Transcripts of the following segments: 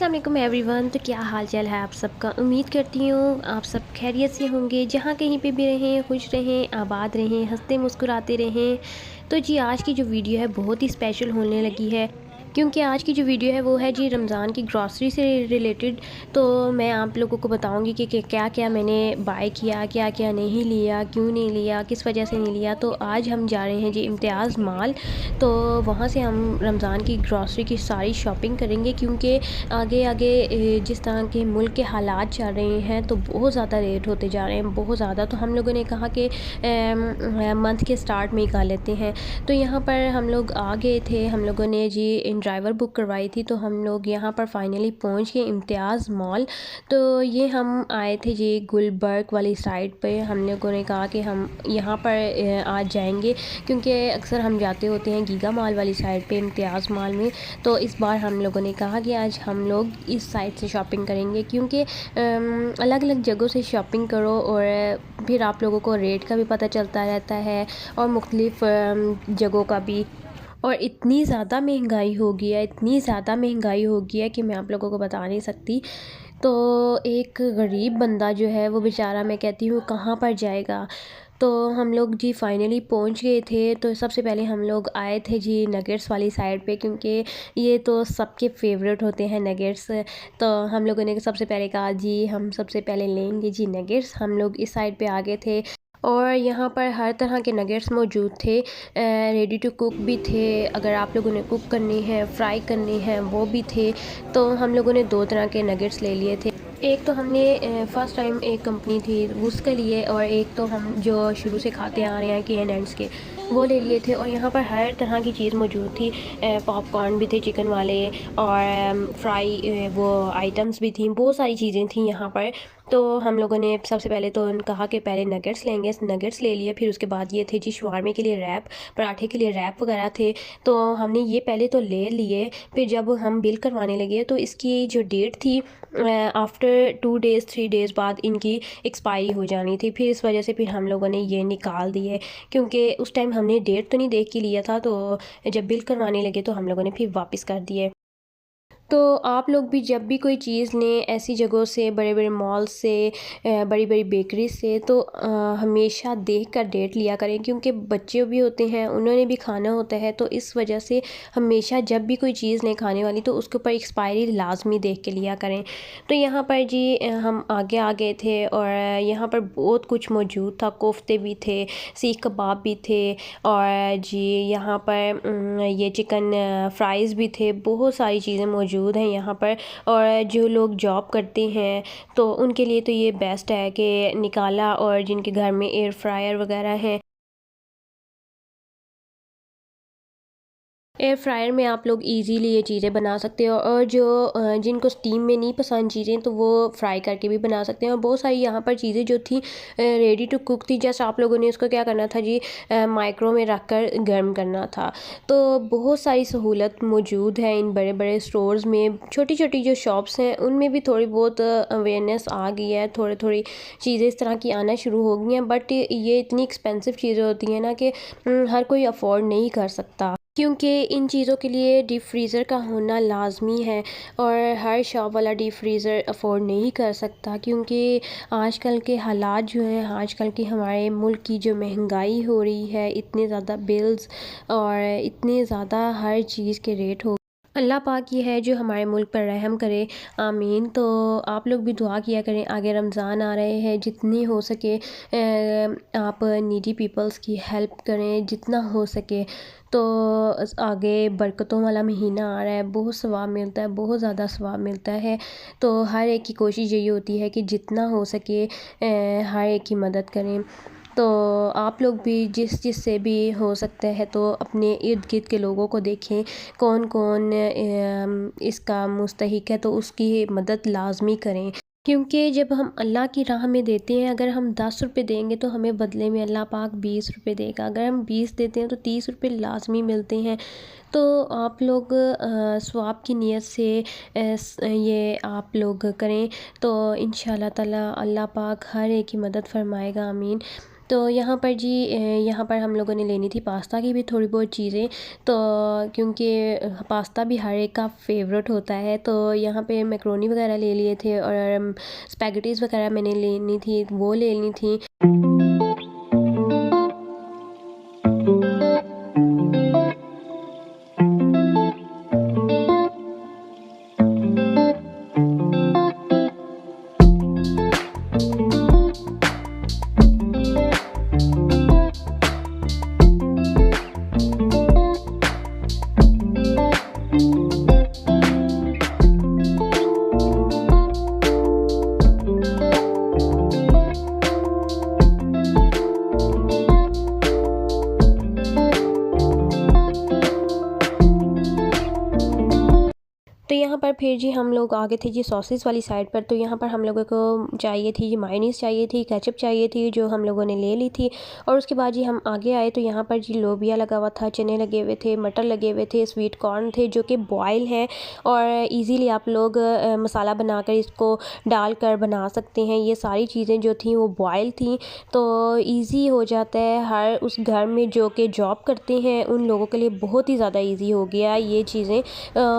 अस्सलाम वालेकुम एवरीवन। तो क्या हाल चाल है आप सबका। उम्मीद करती हूँ आप सब खैरियत से होंगे। जहाँ कहीं पे भी रहें खुश रहें, आबाद रहें, हंसते मुस्कुराते रहें। तो जी आज की जो वीडियो है बहुत ही स्पेशल होने लगी है, क्योंकि आज की जो वीडियो है वो है जी रमज़ान की ग्रॉसरी से रिलेटेड। तो मैं आप लोगों को बताऊंगी कि क्या क्या मैंने बाय किया, क्या क्या नहीं लिया, क्यों नहीं लिया, किस वजह से नहीं लिया। तो आज हम जा रहे हैं जी इम्तियाज़ मॉल। तो वहाँ से हम रमज़ान की ग्रॉसरी की सारी शॉपिंग करेंगे, क्योंकि आगे आगे जिस तरह के मुल्क के हालात चल रहे हैं तो बहुत ज़्यादा रेट होते जा रहे हैं, बहुत ज़्यादा। तो हम लोगों ने कहा कि मंथ के स्टार्ट में ही कर लेते हैं। तो यहाँ पर हम लोग आ गए थे, हम लोगों ने जी इन ड्राइवर बुक करवाई थी। तो हम लोग यहाँ पर फाइनली पहुँच गए इम्तियाज़ मॉल। तो ये हम आए थे जी गुलबर्ग वाली साइड पे। हम लोगों ने कहा कि हम यहाँ पर आज जाएंगे, क्योंकि अक्सर हम जाते होते हैं गीगा मॉल वाली साइड पे इम्तियाज़ मॉल में। तो इस बार हम लोगों ने कहा कि आज हम लोग इस साइड से शॉपिंग करेंगे, क्योंकि अलग अलग जगहों से शॉपिंग करो और फिर आप लोगों को रेट का भी पता चलता रहता है और मुख्तलिफ़ जगहों का भी। और इतनी ज़्यादा महंगाई हो गई है, इतनी ज़्यादा महंगाई हो गई है कि मैं आप लोगों को बता नहीं सकती। तो एक गरीब बंदा जो है वो बेचारा, मैं कहती हूँ, कहाँ पर जाएगा। तो हम लोग जी फाइनली पहुंच गए थे। तो सबसे पहले हम लोग आए थे जी नगेट्स वाली साइड पे, क्योंकि ये तो सबके फेवरेट होते हैं नगेट्स। तो हम लोगों ने सबसे पहले कहा जी हम सबसे पहले लेंगे जी नगेट्स। हम लोग इस साइड पे आ गए थे और यहाँ पर हर तरह के नगेट्स मौजूद थे। रेडी टू कुक भी थे, अगर आप लोगों ने कुक करनी है, फ्राई करनी है, वो भी थे। तो हम लोगों ने दो तरह के नगेट्स ले लिए थे। एक तो हमने फ़र्स्ट टाइम एक कंपनी थी उसके लिए, और एक तो हम जो शुरू से खाते आ रहे हैं KNN's के, वो ले लिए थे। और यहाँ पर हर तरह की चीज़ मौजूद थी। पॉपकॉर्न भी थे चिकन वाले, और फ्राई वो आइटम्स भी थी, बहुत सारी चीज़ें थी यहाँ पर। तो हम लोगों ने सबसे पहले तो कहा कि पहले नगेट्स लेंगे, नगेट्स ले लिए। फिर उसके बाद ये थे जी शवारमे के लिए रैप, पराठे के लिए रैप वगैरह थे। तो हमने ये पहले तो ले लिए। फिर जब हम बिल करवाने लगे तो इसकी जो डेट थी आफ्टर 2 डेज़ 3 डेज़ बाद इनकी एक्सपायरी हो जानी थी। फिर इस वजह से फिर हम लोगों ने ये निकाल दिए, क्योंकि उस टाइम हमने डेट तो नहीं देख के लिया था। तो जब बिल करवाने लगे तो हम लोगों ने फिर वापस कर दिए। तो आप लोग भी जब भी कोई चीज़ लें ऐसी जगहों से, बड़े बड़े मॉल से, बड़ी बड़ी बेकरी से, तो हमेशा देख कर डेट लिया करें, क्योंकि बच्चे भी होते हैं, उन्होंने भी खाना होता है। तो इस वजह से हमेशा जब भी कोई चीज़ लें खाने वाली तो उसके ऊपर एक्सपायरी लाजमी देख के लिया करें। तो यहाँ पर जी हम आगे आ गए थे और यहाँ पर बहुत कुछ मौजूद था। कोफ्ते भी थे, सीख कबाब भी थे, और जी यहाँ पर ये चिकन फ्राइज़ भी थे। बहुत सारी चीज़ें मौजूद हैं यहाँ पर। और जो लोग जॉब करते हैं तो उनके लिए तो ये बेस्ट है कि निकाला, और जिनके घर में एयर फ्रायर वगैरह है, एयर फ्रायर में आप लोग इजीली ये चीज़ें बना सकते हो। और जो जिनको स्टीम में नहीं पसंद चीज़ें, तो वो फ्राई करके भी बना सकते हैं। और बहुत सारी यहाँ पर चीज़ें जो थी रेडी टू कुक थी, जैसे आप लोगों ने उसको क्या करना था जी, माइक्रो में रख कर गर्म करना था। तो बहुत सारी सहूलत मौजूद है इन बड़े बड़े स्टोर्स में। छोटी छोटी जो शॉप्स हैं उनमें भी थोड़ी बहुत अवेयरनेस आ गई है, थोड़ी थोड़ी चीज़ें इस तरह की आना शुरू हो गई हैं। बट ये इतनी एक्सपेंसिव चीज़ें होती हैं ना कि हर कोई अफोर्ड नहीं कर सकता, क्योंकि इन चीज़ों के लिए डीप फ्रीज़र का होना लाजमी है। और हर शॉप वाला डीप फ्रीज़र अफोर्ड नहीं कर सकता, क्योंकि आजकल के हालात जो हैं, आजकल की हमारे मुल्क की जो महंगाई हो रही है, इतने ज़्यादा बिल्स और इतने ज़्यादा हर चीज़ के रेट हो। अल्लाह पाक ये है जो हमारे मुल्क पर रहम करे, आमीन। तो आप लोग भी दुआ किया करें। आगे रमज़ान आ रहे हैं, जितनी हो सके आप नीडी पीपल्स की हेल्प करें जितना हो सके। तो आगे बरकतों वाला महीना आ रहा है, बहुत सवाब मिलता है, बहुत ज़्यादा सवाब मिलता है। तो हर एक की कोशिश यही होती है कि जितना हो सके हर एक की मदद करें। तो आप लोग भी जिस से भी हो सकता है तो अपने इर्द गिर्द के लोगों को देखें, कौन कौन इसका मुस्तहिक है, तो उसकी मदद लाजमी करें। क्योंकि जब हम अल्लाह की राह में देते हैं, अगर हम 10 रुपये देंगे तो हमें बदले में अल्लाह पाक 20 रुपये देगा। अगर हम 20 देते हैं तो 30 रुपये लाजमी मिलते हैं। तो आप लोग सवाब की नीयत से ये आप लोग करें, तो इंशाल्लाह ताला अल्लाह पाक हर एक की मदद फरमाएगा, आमीन। तो यहाँ पर जी यहाँ पर हम लोगों ने लेनी थी पास्ता की भी थोड़ी बहुत चीज़ें, तो क्योंकि पास्ता भी हर एक का फेवरेट होता है, तो यहाँ पे मैक्रोनी वगैरह ले लिए थे और स्पैगेटीज़ वगैरह मैंने लेनी थी, वो लेनी थी। तो यहाँ पर फिर जी हम लोग आगे थे जी सॉसेस वाली साइड पर। तो यहाँ पर हम लोगों को चाहिए थी जी मायोनीज़ चाहिए थी, केचप चाहिए थी, जो हम लोगों ने ले ली थी। और उसके बाद जी हम आगे आए तो यहाँ पर जी लोबिया लगा हुआ था, चने लगे हुए थे, मटर लगे हुए थे, स्वीट कॉर्न थे जो कि बॉयल हैं और इजीली आप लोग मसाला बनाकर इसको डालकर बना सकते हैं। ये सारी चीज़ें जो थी वो बॉयल थी, तो ईज़ी हो जाता है हर उस घर में जो कि जॉब करते हैं उन लोगों के लिए बहुत ही ज़्यादा ईजी हो गया ये चीज़ें।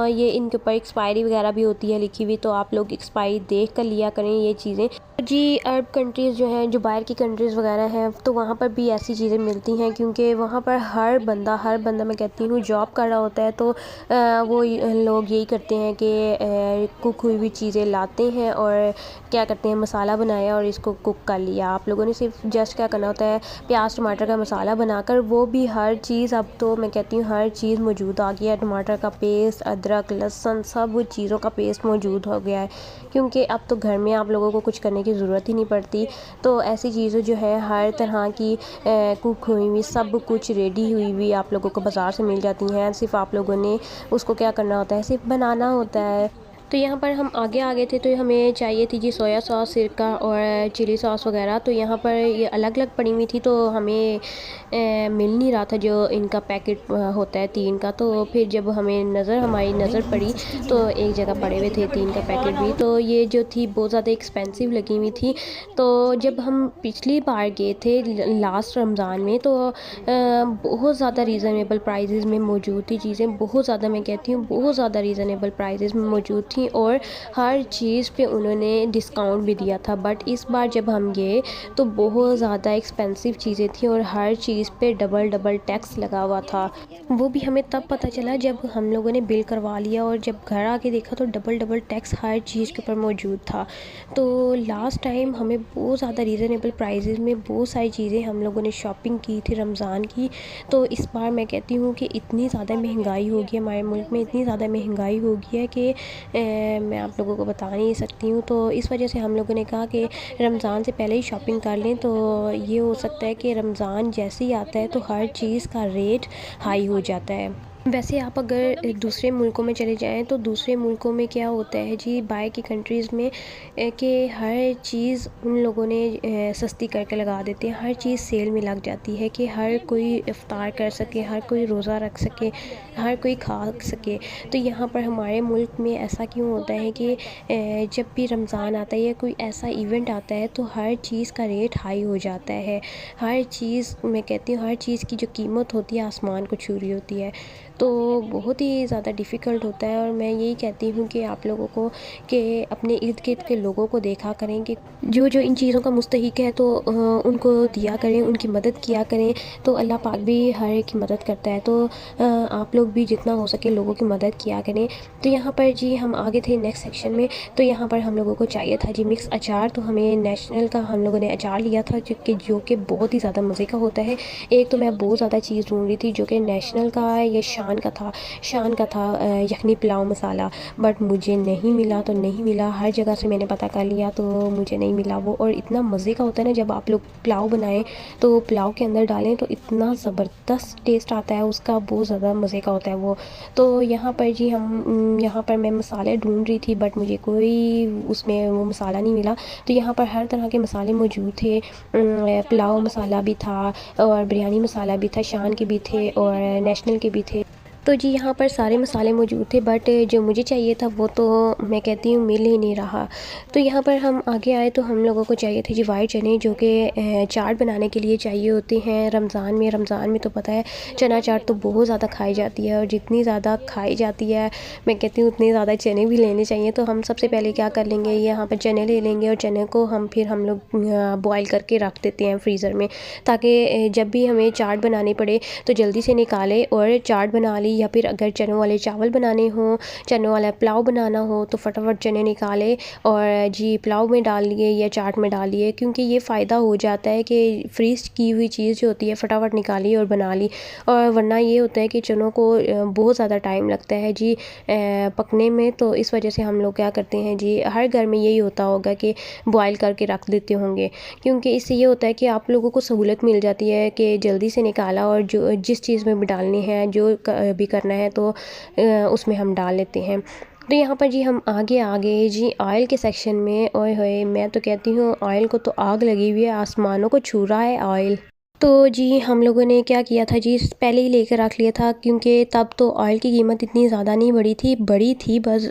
ये इनके ऊपर एक्सपायरी वगैरह भी होती है लिखी हुई, तो आप लोग एक्सपायरी देख कर लिया करें ये चीज़ें। जी अरब कंट्रीज़ जो हैं, जो बाहर की कंट्रीज़ वगैरह हैं, तो वहाँ पर भी ऐसी चीज़ें मिलती हैं क्योंकि वहाँ पर हर बंदा मैं कहती हूँ जॉब कर रहा होता है, तो वो लोग यही करते हैं कि कुक हुई हुई चीज़ें लाते हैं और क्या करते हैं मसाला बनाया और इसको कुक कर लिया। आप लोगों ने सिर्फ जस्ट क्या करना होता है, प्याज टमाटर का मसाला बनाकर, वो भी हर चीज़ अब तो मैं कहती हूँ हर चीज़ मौजूद आ गया है। टमाटर का पेस्ट, अदरक, लहसुन, सब चीज़ों का पेस्ट मौजूद हो गया है क्योंकि अब तो घर में आप लोगों को कुछ करने की ज़रूरत ही नहीं पड़ती। तो ऐसी चीज़ें जो है हर तरह की कुक हुई हुई सब कुछ रेडी हुई हुई आप लोगों को बाज़ार से मिल जाती हैं। सिर्फ आप लोगों ने उसको क्या करना होता है, सिर्फ बनाना होता है। तो यहाँ पर हम आगे आ गए थे, तो हमें चाहिए थी जी सोया सॉस, सिरका और चिली सॉस वगैरह। तो यहाँ पर ये अलग अलग पड़ी हुई थी, तो हमें मिल नहीं रहा था जो इनका पैकेट होता है 3 का। तो फिर जब हमारी नज़र पड़ी तो एक जगह पड़े हुए थे 3 का पैकेट भी, तो ये जो थी बहुत ज़्यादा एक्सपेंसिव लगी हुई थी। तो जब हम पिछली बार गए थे लास्ट रमज़ान में, तो बहुत ज़्यादा रीज़नेबल प्राइजेज़ में मौजूद थी चीज़ें, बहुत ज़्यादा मैं कहती हूँ बहुत ज़्यादा रीज़नेबल प्राइजेज़ में मौजूद थी और हर चीज़ पे उन्होंने डिस्काउंट भी दिया था। बट इस बार जब हम गए तो बहुत ज़्यादा एक्सपेंसिव चीज़ें थी और हर चीज़ पे डबल टैक्स लगा हुआ था। वो भी हमें तब पता चला जब हम लोगों ने बिल करवा लिया और जब घर आके देखा तो डबल टैक्स हर चीज़ के ऊपर मौजूद था। तो लास्ट टाइम हमें बहुत ज़्यादा रीज़नेबल प्राइजेज़ में बहुत सारी चीज़ें हम लोगों ने शॉपिंग की थी रमज़ान की। तो इस बार मैं कहती हूँ कि इतनी ज़्यादा महंगाई हो गई है हमारे मुल्क में, इतनी ज़्यादा महंगाई हो गई है कि मैं आप लोगों को बता नहीं सकती हूँ। तो इस वजह से हम लोगों ने कहा कि रमज़ान से पहले ही शॉपिंग कर लें, तो ये हो सकता है कि रमज़ान जैसे ही आता है तो हर चीज़ का रेट हाई हो जाता है। वैसे आप अगर दूसरे मुल्कों में चले जाएं तो दूसरे मुल्कों में क्या होता है जी, बाहर की कंट्रीज़ में कि हर चीज़ उन लोगों ने सस्ती करके लगा देते हैं, हर चीज़ सेल में लग जाती है कि हर कोई इफ़्तार कर सके, हर कोई रोज़ा रख सके, हर कोई खा सके। तो यहाँ पर हमारे मुल्क में ऐसा क्यों होता है कि जब भी रमज़ान आता है या कोई ऐसा इवेंट आता है तो हर चीज़ का रेट हाई हो जाता है। हर चीज़ मैं कहती हूँ हर चीज़ की जो कीमत होती है आसमान को छू रही होती है, तो बहुत ही ज़्यादा डिफ़िकल्ट होता है। और मैं यही कहती हूँ कि आप लोगों को कि अपने इर्द गिर्द के लोगों को देखा करें कि जो इन चीज़ों का मुस्तहिक है, तो उनको दिया करें, उनकी मदद किया करें, तो अल्लाह पाक भी हर एक की मदद करता है। तो आप लोग भी जितना हो सके लोगों की मदद किया करें। तो यहाँ पर जी हम आगे थे नेक्स्ट सेक्शन में, तो यहाँ पर हम लोगों को चाहिए था जी मिक्स अचार। तो हमें नेशनल का हम लोगों ने अचार लिया था जो कि बहुत ही ज़्यादा मज़े का होता है। एक तो मैं बहुत ज़्यादा चीज़ ढूंढ रही थी जो कि नेशनल का या शान का था यखनी पुलाव मसाला, बट मुझे नहीं मिला। तो नहीं मिला, हर जगह से मैंने पता कर लिया तो मुझे नहीं मिला वो। और इतना मज़े का होता है ना जब आप लोग पुलाव बनाएं तो पुलाव के अंदर डालें तो इतना ज़बरदस्त टेस्ट आता है उसका, बहुत ज़्यादा मज़े का होता है वो। तो यहाँ पर जी यहाँ पर मैं मसाले ढूंढ रही थी बट मुझे कोई उसमें वो मसाला नहीं मिला। तो यहाँ पर हर तरह के मसाले मौजूद थे, पुलाव मसाला भी था और बिरयानी मसाला भी था, शान के भी थे और नेशनल के भी थे। तो जी यहाँ पर सारे मसाले मौजूद थे, बट जो मुझे चाहिए था वो तो मैं कहती हूँ मिल ही नहीं रहा। तो यहाँ पर हम आगे आए तो हम लोगों को चाहिए थे जी वाइट चने, जो कि चाट बनाने के लिए चाहिए होते हैं रमज़ान में तो पता है चना चाट तो बहुत ज़्यादा खाई जाती है, और जितनी ज़्यादा खाई जाती है मैं कहती हूँ उतने ज़्यादा चने भी लेने चाहिए। तो हम सबसे पहले क्या कर लेंगे, यहाँ पर चने ले लेंगे और चने को हम लोग बॉयल करके रख देते हैं फ्रीज़र में, ताकि जब भी हमें चाट बनानी पड़े तो जल्दी से निकालें और चाट बना ली। या फिर अगर चनों वाले चावल बनाने हों, चनों वाला पुलाव बनाना हो तो फटाफट चने निकाले और जी पुलाव में डाल लिए या चाट में डाल लिए, क्योंकि ये फ़ायदा हो जाता है कि फ्रीज़ की हुई चीज़ जो होती है फटाफट निकाली और बना ली। और वरना ये होता है कि चनों को बहुत ज़्यादा टाइम लगता है जी पकने में, तो इस वजह से हम लोग क्या करते हैं जी, हर घर में यही होता होगा कि बॉयल करके रख देते होंगे, क्योंकि इससे ये होता है कि आप लोगों को सहूलत मिल जाती है कि जल्दी से निकाला और जो जिस चीज़ में भी डालनी है जो भी करना है तो उसमें हम डाल लेते हैं। तो यहाँ पर जी हम आगे आ गए जी ऑयल के सेक्शन में। ओए होए, मैं तो कहती हूँ ऑयल को तो आग लगी हुई है, आसमानों को छू रहा है ऑयल। तो जी हम लोगों ने क्या किया था जी, पहले ही लेकर रख लिया था, क्योंकि तब तो ऑयल की कीमत इतनी ज़्यादा नहीं बढ़ी थी बस,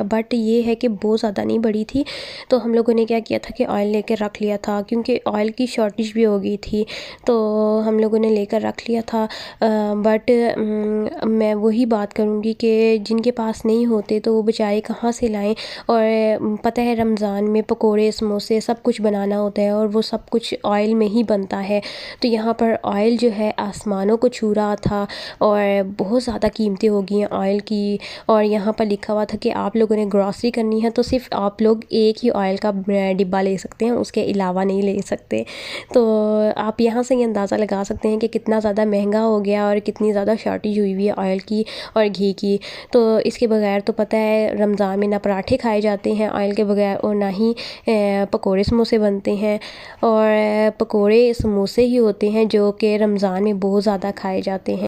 बट ये है कि बहुत ज़्यादा नहीं बढ़ी थी। तो हम लोगों ने क्या किया था कि ऑयल लेकर रख लिया था, क्योंकि ऑयल की शॉर्टेज भी हो गई थी, तो हम लोगों ने लेकर रख लिया था। बट मैं वही बात करूँगी कि जिनके पास नहीं होते तो वो बेचारे कहाँ से लाएं। और पता है रमज़ान में पकोड़े समोसे सब कुछ बनाना होता है और वो सब कुछ ऑयल में ही बनता है। तो यहाँ पर ऑयल जो है आसमानों को छू रहा था और बहुत ज़्यादा कीमतें हो गई हैं ऑयल की। और यहाँ पर लिखा हुआ था कि आप लोगों ने ग्रॉसरी करनी है तो सिर्फ आप लोग एक ही ऑयल का डिब्बा ले सकते हैं, उसके अलावा नहीं ले सकते। तो आप यहाँ से ये अंदाज़ा लगा सकते हैं कि कितना ज़्यादा महंगा हो गया और कितनी ज़्यादा शॉर्टेज हुई है ऑयल की और घी की। तो इसके बगैर तो पता है रमज़ान में ना पराठे खाए जाते हैं ऑयल के बगैर, और ना ही पकोड़े समोसे बनते हैं। और पकोड़े समोसे ही होते हैं जो कि रमज़ान में बहुत ज़्यादा खाए जाते हैं।